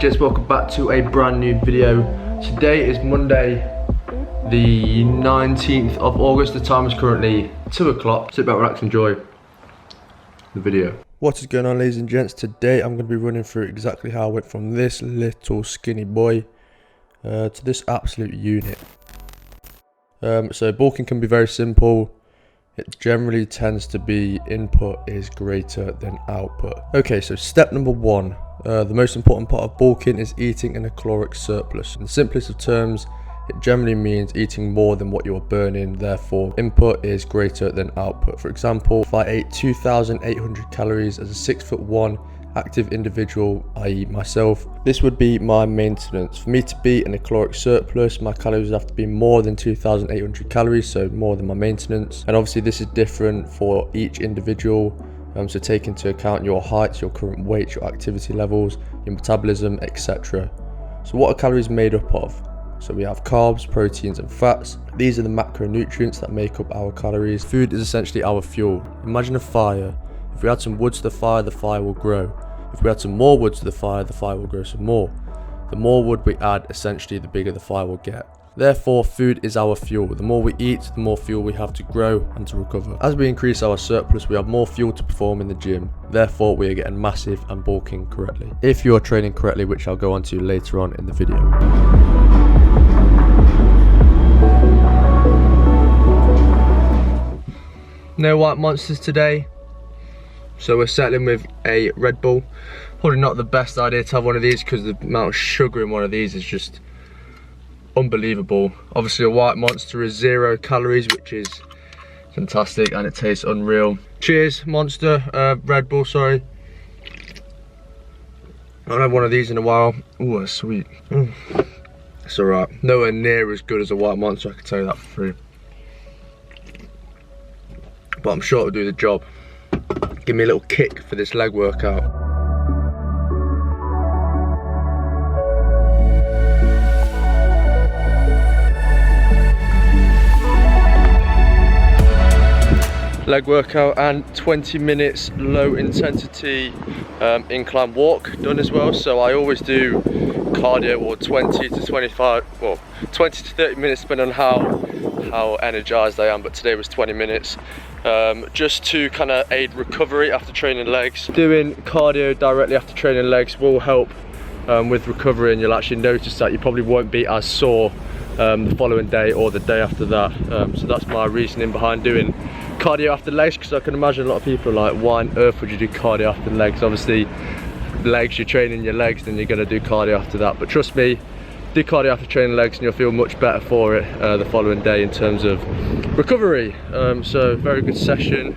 Gents, welcome back to a brand new video. Today is Monday the 19th of August. The time is currently 2 o'clock. Sit back, relax, enjoy the video. What is going on, ladies and gents? Today I'm going to be running through exactly how I went from this little skinny boy to this absolute unit. So bulking can be very simple. It generally tends to be input is greater than output. Okay, so step number one. The most important part of bulking is eating in a caloric surplus. In the simplest of terms, it generally means eating more than what you're burning, therefore input is greater than output. For example, if I ate 2,800 calories as a 6'1" active individual, i.e. myself, this would be my maintenance. For me to be in a caloric surplus, my calories would have to be more than 2,800 calories, so more than my maintenance. And obviously this is different for each individual. So take into account your height, your current weight, your activity levels, your metabolism, etc. So what are calories made up of? So we have carbs, proteins and fats. These are the macronutrients that make up our calories. Food is essentially our fuel. Imagine a fire. If we add some wood to the fire will grow. If we add some more wood to the fire will grow some more. The more wood we add, essentially the bigger the fire will get. Therefore, food is our fuel. The more we eat, the more fuel we have to grow and to recover. As we increase our surplus, we have more fuel to perform in the gym. Therefore, we are getting massive and bulking correctly. If you are training correctly, which I'll go on to later on in the video. No white monsters today. So we're settling with a Red Bull. Probably not the best idea to have one of these because the amount of sugar in one of these is just unbelievable. Obviously a white monster is 0 calories, which is fantastic and it tastes unreal. Cheers, Monster, Red Bull, sorry. I haven't had one of these in a while. Ooh, that's sweet. It's alright. Nowhere near as good as a white monster, I can tell you that for free. But I'm sure it'll do the job. Give me a little kick for this leg workout. Leg workout and 20 minutes low intensity incline walk done as well. So I always do cardio or 20 to 30 minutes depending on how energized I am, but today was 20 minutes. Just to kind of aid recovery after training legs. Doing cardio directly after training legs will help with recovery, and you'll actually notice that you probably won't be as sore the following day or the day after that. So that's my reasoning behind doing cardio after legs, because I can imagine a lot of people are like, why on earth would you do cardio after legs? Obviously legs, you're training your legs, then you're going to do cardio after that. But trust me, do cardio after training legs and you'll feel much better for it the following day in terms of recovery. So very good session,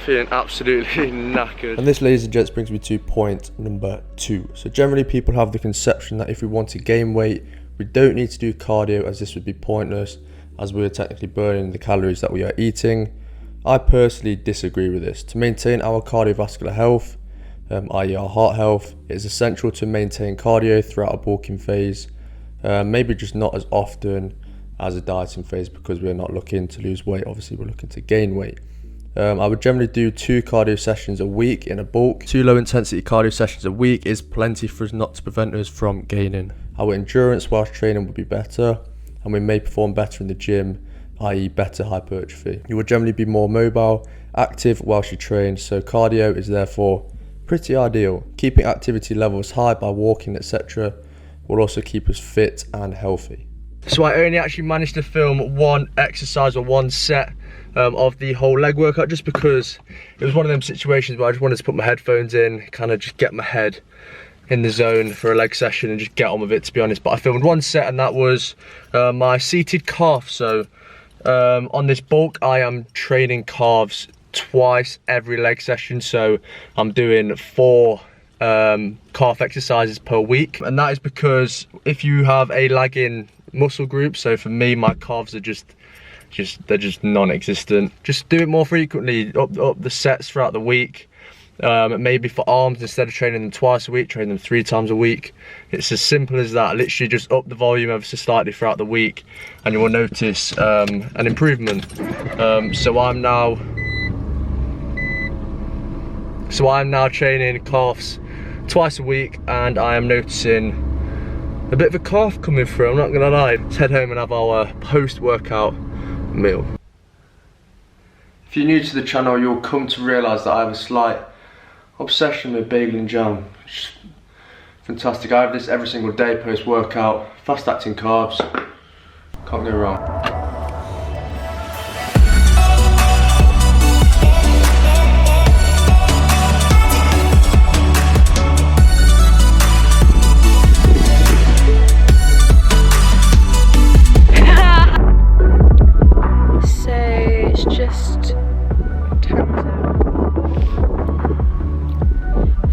feeling absolutely knackered. And this, ladies and gents, brings me to point number 2. So generally people have the conception that if we want to gain weight, we don't need to do cardio, as this would be pointless as we are technically burning the calories that we are eating. I personally disagree with this. To maintain our cardiovascular health, i.e. our heart health, it is essential to maintain cardio throughout a bulking phase, maybe just not as often as a dieting phase, because we're not looking to lose weight, obviously we're looking to gain weight. I would generally do 2 cardio sessions a week in a bulk. 2 low intensity cardio sessions a week is plenty for us not to prevent us from gaining. Our endurance whilst training would be better, and we may perform better in the gym, i.e. better hypertrophy. You will generally be more mobile, active whilst you train, so cardio is therefore pretty ideal. Keeping activity levels high by walking, etc. will also keep us fit and healthy. So I only actually managed to film 1 exercise or 1 set of the whole leg workout, just because it was one of them situations where I just wanted to put my headphones in, kind of just get my head in the zone for a leg session and just get on with it, to be honest. But I filmed 1 set, and that was my seated calf. So on this bulk I am training calves twice every leg session, so I'm doing 4 calf exercises per week, and that is because if you have a lagging muscle group, so for me my calves are they're just non-existent, just do it more frequently, up the sets throughout the week. Maybe for arms, instead of training them twice a week, train them 3 times a week. It's as simple as that. Literally just up the volume ever so slightly throughout the week and you will notice an improvement. So I'm now training calves twice a week, and I am noticing a bit of a cough coming through, I'm not gonna lie. Let's head home and have our post-workout meal. If you're new to the channel, you'll come to realise that I have a slight obsession with bagel and jam. It's fantastic. I have this every single day post-workout. Fast-acting carbs. Can't go wrong.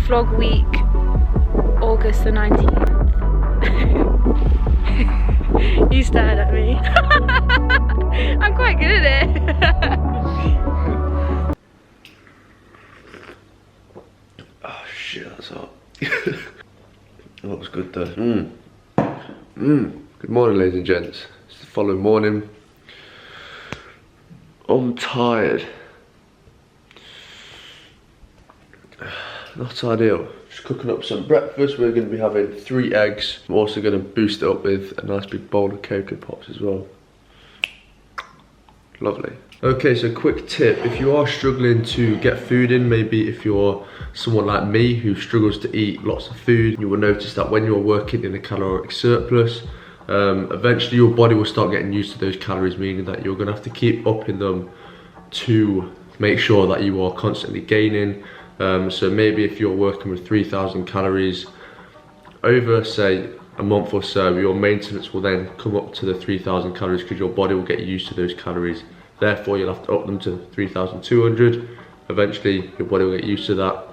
Vlog week, August the 19th. You stared at me. I'm quite good at it. Oh shit, that's hot. That looks good though. Good morning, ladies and gents. It's the following morning. I'm tired. Not ideal. Just cooking up some breakfast. We're going to be having 3 eggs. I'm also going to boost it up with a nice big bowl of Cocoa Pops as well. Lovely. Okay, so quick tip. If you are struggling to get food in, maybe if you're someone like me who struggles to eat lots of food, you will notice that when you're working in a caloric surplus, eventually your body will start getting used to those calories, meaning that you're going to have to keep upping them to make sure that you are constantly gaining. So maybe if you're working with 3,000 calories over, say, a month or so, your maintenance will then come up to the 3,000 calories because your body will get used to those calories. Therefore, you'll have to up them to 3,200. Eventually, your body will get used to that.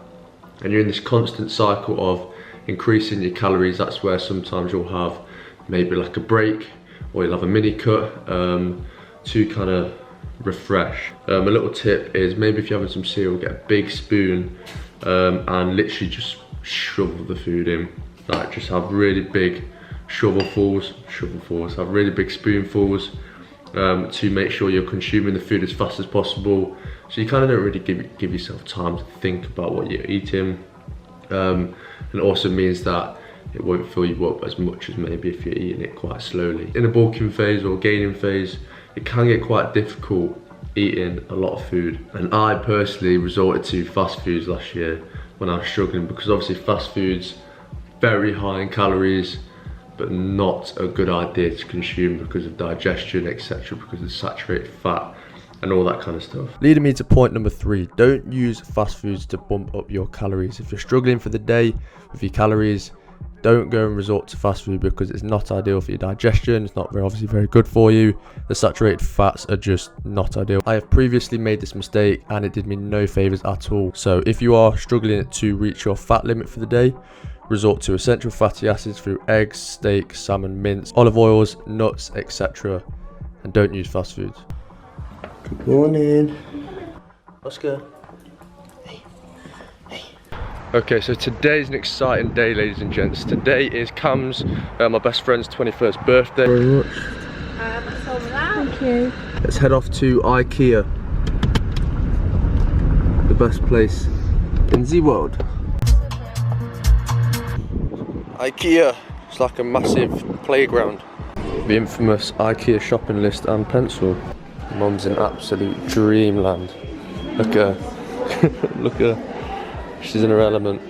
And you're in this constant cycle of increasing your calories. That's where sometimes you'll have maybe like a break, or you'll have a mini cut to kind of refresh. A little tip is maybe if you're having some cereal, get a big spoon and literally just shovel the food in. Like, just have really big shovelfuls, have really big spoonfuls to make sure you're consuming the food as fast as possible. So you kind of don't really give yourself time to think about what you're eating. And it also means that it won't fill you up as much as maybe if you're eating it quite slowly. In a bulking phase or gaining phase, it can get quite difficult eating a lot of food. And I personally resorted to fast foods last year when I was struggling, because obviously fast foods, very high in calories, but not a good idea to consume because of digestion, etc., because of saturated fat and all that kind of stuff. Leading me to point number 3, don't use fast foods to bump up your calories. If you're struggling for the day with your calories, don't go and resort to fast food because it's not ideal for your digestion. It's not obviously very good for you. The saturated fats are just not ideal. I have previously made this mistake and it did me no favors at all. So if you are struggling to reach your fat limit for the day, resort to essential fatty acids through eggs, steak, salmon, mince, olive oils, nuts, etc. And don't use fast foods. Good morning. Oscar. Okay, so today's an exciting day, ladies and gents. Today is Cam's, my best friend's 21st birthday. Very much. Thank you. Let's head off to IKEA. The best place in the world. IKEA, it's like a massive playground. The infamous IKEA shopping list and pencil. Mum's in absolute dreamland. Look at her. Look at her. She's in her element.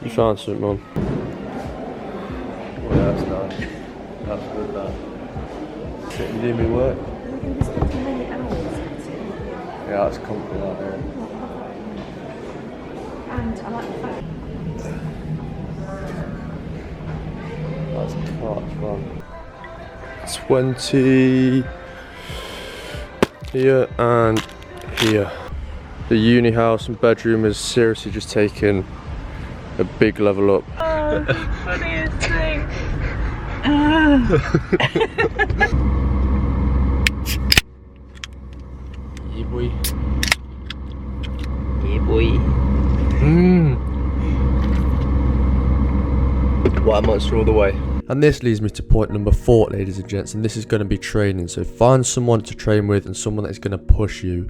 You found something, Mum? Oh, yeah, that's nice. That's good, that. You doing me work? Yeah, that's comfy, that, yeah. And I like the fact. That's fun. 20 here and here. The uni house and bedroom is seriously just taken a big level up. Oh, funniest thing. Yeah, boy. Yeah, boy. White monster all the way. And this leads me to point number 4, ladies and gents, and this is going to be training. So find someone to train with and someone that is going to push you.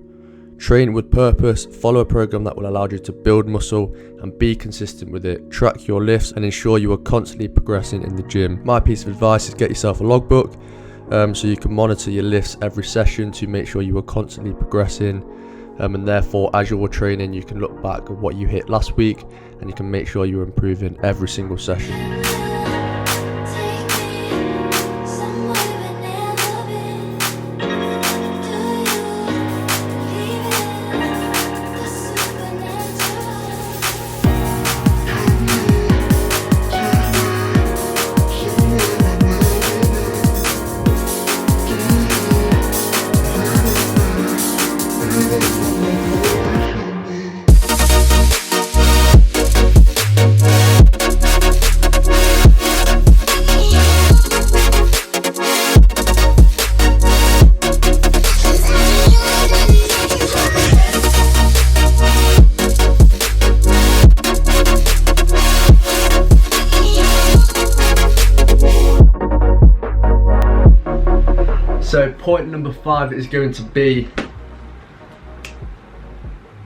Train with purpose, follow a program that will allow you to build muscle and be consistent with it. Track your lifts and ensure you are constantly progressing in the gym. My piece of advice is get yourself a logbook so you can monitor your lifts every session to make sure you are constantly progressing. And therefore, as you're training, you can look back at what you hit last week and you can make sure you're improving every single session. So point number 5 is going to be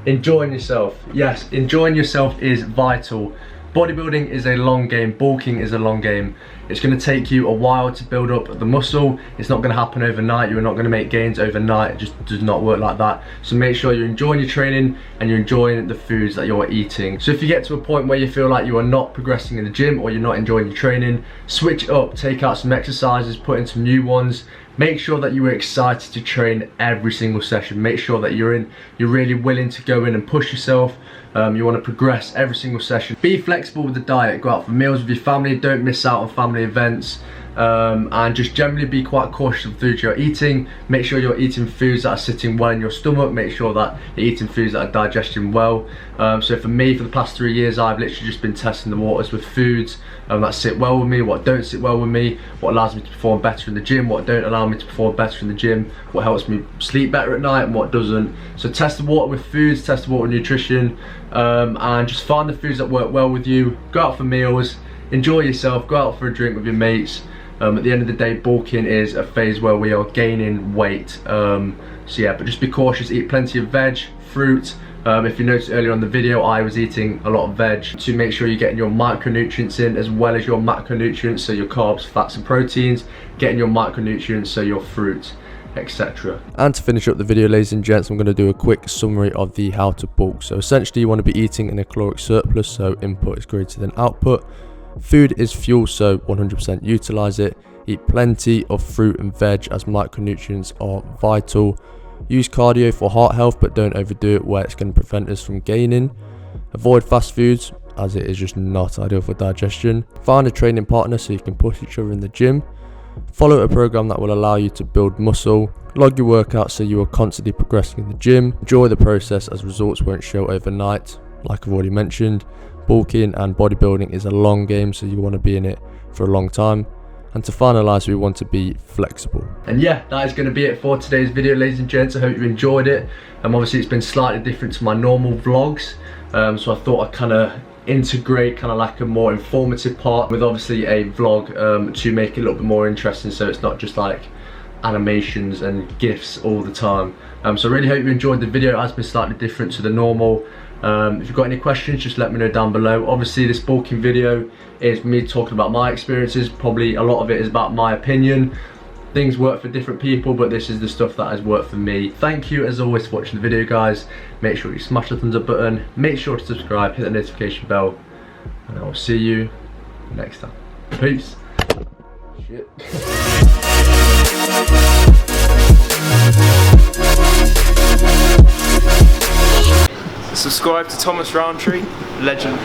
enjoying yourself. Yes, enjoying yourself is vital. Bodybuilding is a long game, bulking is a long game. It's going to take you a while to build up the muscle. It's not going to happen overnight. You're not going to make gains overnight. It just does not work like that. So make sure you're enjoying your training and you're enjoying the foods that you're eating. So if you get to a point where you feel like you are not progressing in the gym or you're not enjoying your training, switch it up, take out some exercises, put in some new ones. Make sure that you are excited to train every single session. Make sure that you're really willing to go in and push yourself. You want to progress every single session. Be flexible with the diet. Go out for meals with your family. Don't miss out on family events. And just generally be quite cautious of the foods you're eating. Make sure you're eating foods that are sitting well in your stomach. Make sure that you're eating foods that are digesting well. So for me, for the past 3 years, I've literally just been testing the waters with foods that sit well with me, what don't sit well with me, what allows me to perform better in the gym, what don't allow me to perform better in the gym, what helps me sleep better at night and what doesn't. So test the water with foods, test the water with nutrition, and just find the foods that work well with you. Go out for meals, enjoy yourself, go out for a drink with your mates. At the end of the day, bulking is a phase where we are gaining weight. So yeah, but just be cautious, eat plenty of veg, fruit. If you noticed earlier on the video, I was eating a lot of veg to make sure you're getting your micronutrients in as well as your macronutrients, so your carbs, fats and proteins, getting your micronutrients, so your fruit, etc. And to finish up the video, ladies and gents, I'm going to do a quick summary of the how to bulk. So essentially you want to be eating in a caloric surplus, so input is greater than output. Food is fuel, so 100% utilize it. Eat plenty of fruit and veg as micronutrients are vital. Use cardio for heart health, but don't overdo it where it's going to prevent us from gaining. Avoid fast foods as it is just not ideal for digestion. Find a training partner so you can push each other in the gym. Follow a program that will allow you to build muscle. Log your workouts so you are constantly progressing in the gym. Enjoy the process as results won't show overnight, like I've already mentioned. Bulking and bodybuilding is a long game, so you want to be in it for a long time. And to finalise, we want to be flexible. And yeah, that is going to be it for today's video, ladies and gents. I hope you enjoyed it. Obviously it's been slightly different to my normal vlogs, so I thought I'd kind of integrate kind of like a more informative part with obviously a vlog to make it a little bit more interesting, so it's not just like animations and GIFs all the time. So I really hope you enjoyed the video. It has been slightly different to the normal. If you've got any questions, just let me know down below. Obviously this bulking video is me talking about my experiences. Probably a lot of it is about my opinion. Things work for different people, but this is the stuff that has worked for me. Thank you as always for watching the video, guys. Make sure you smash the thumbs up button, make sure to subscribe, hit the notification bell, and I will see you next time. Peace. Shit. Subscribe to Thomas Rowntree, legend.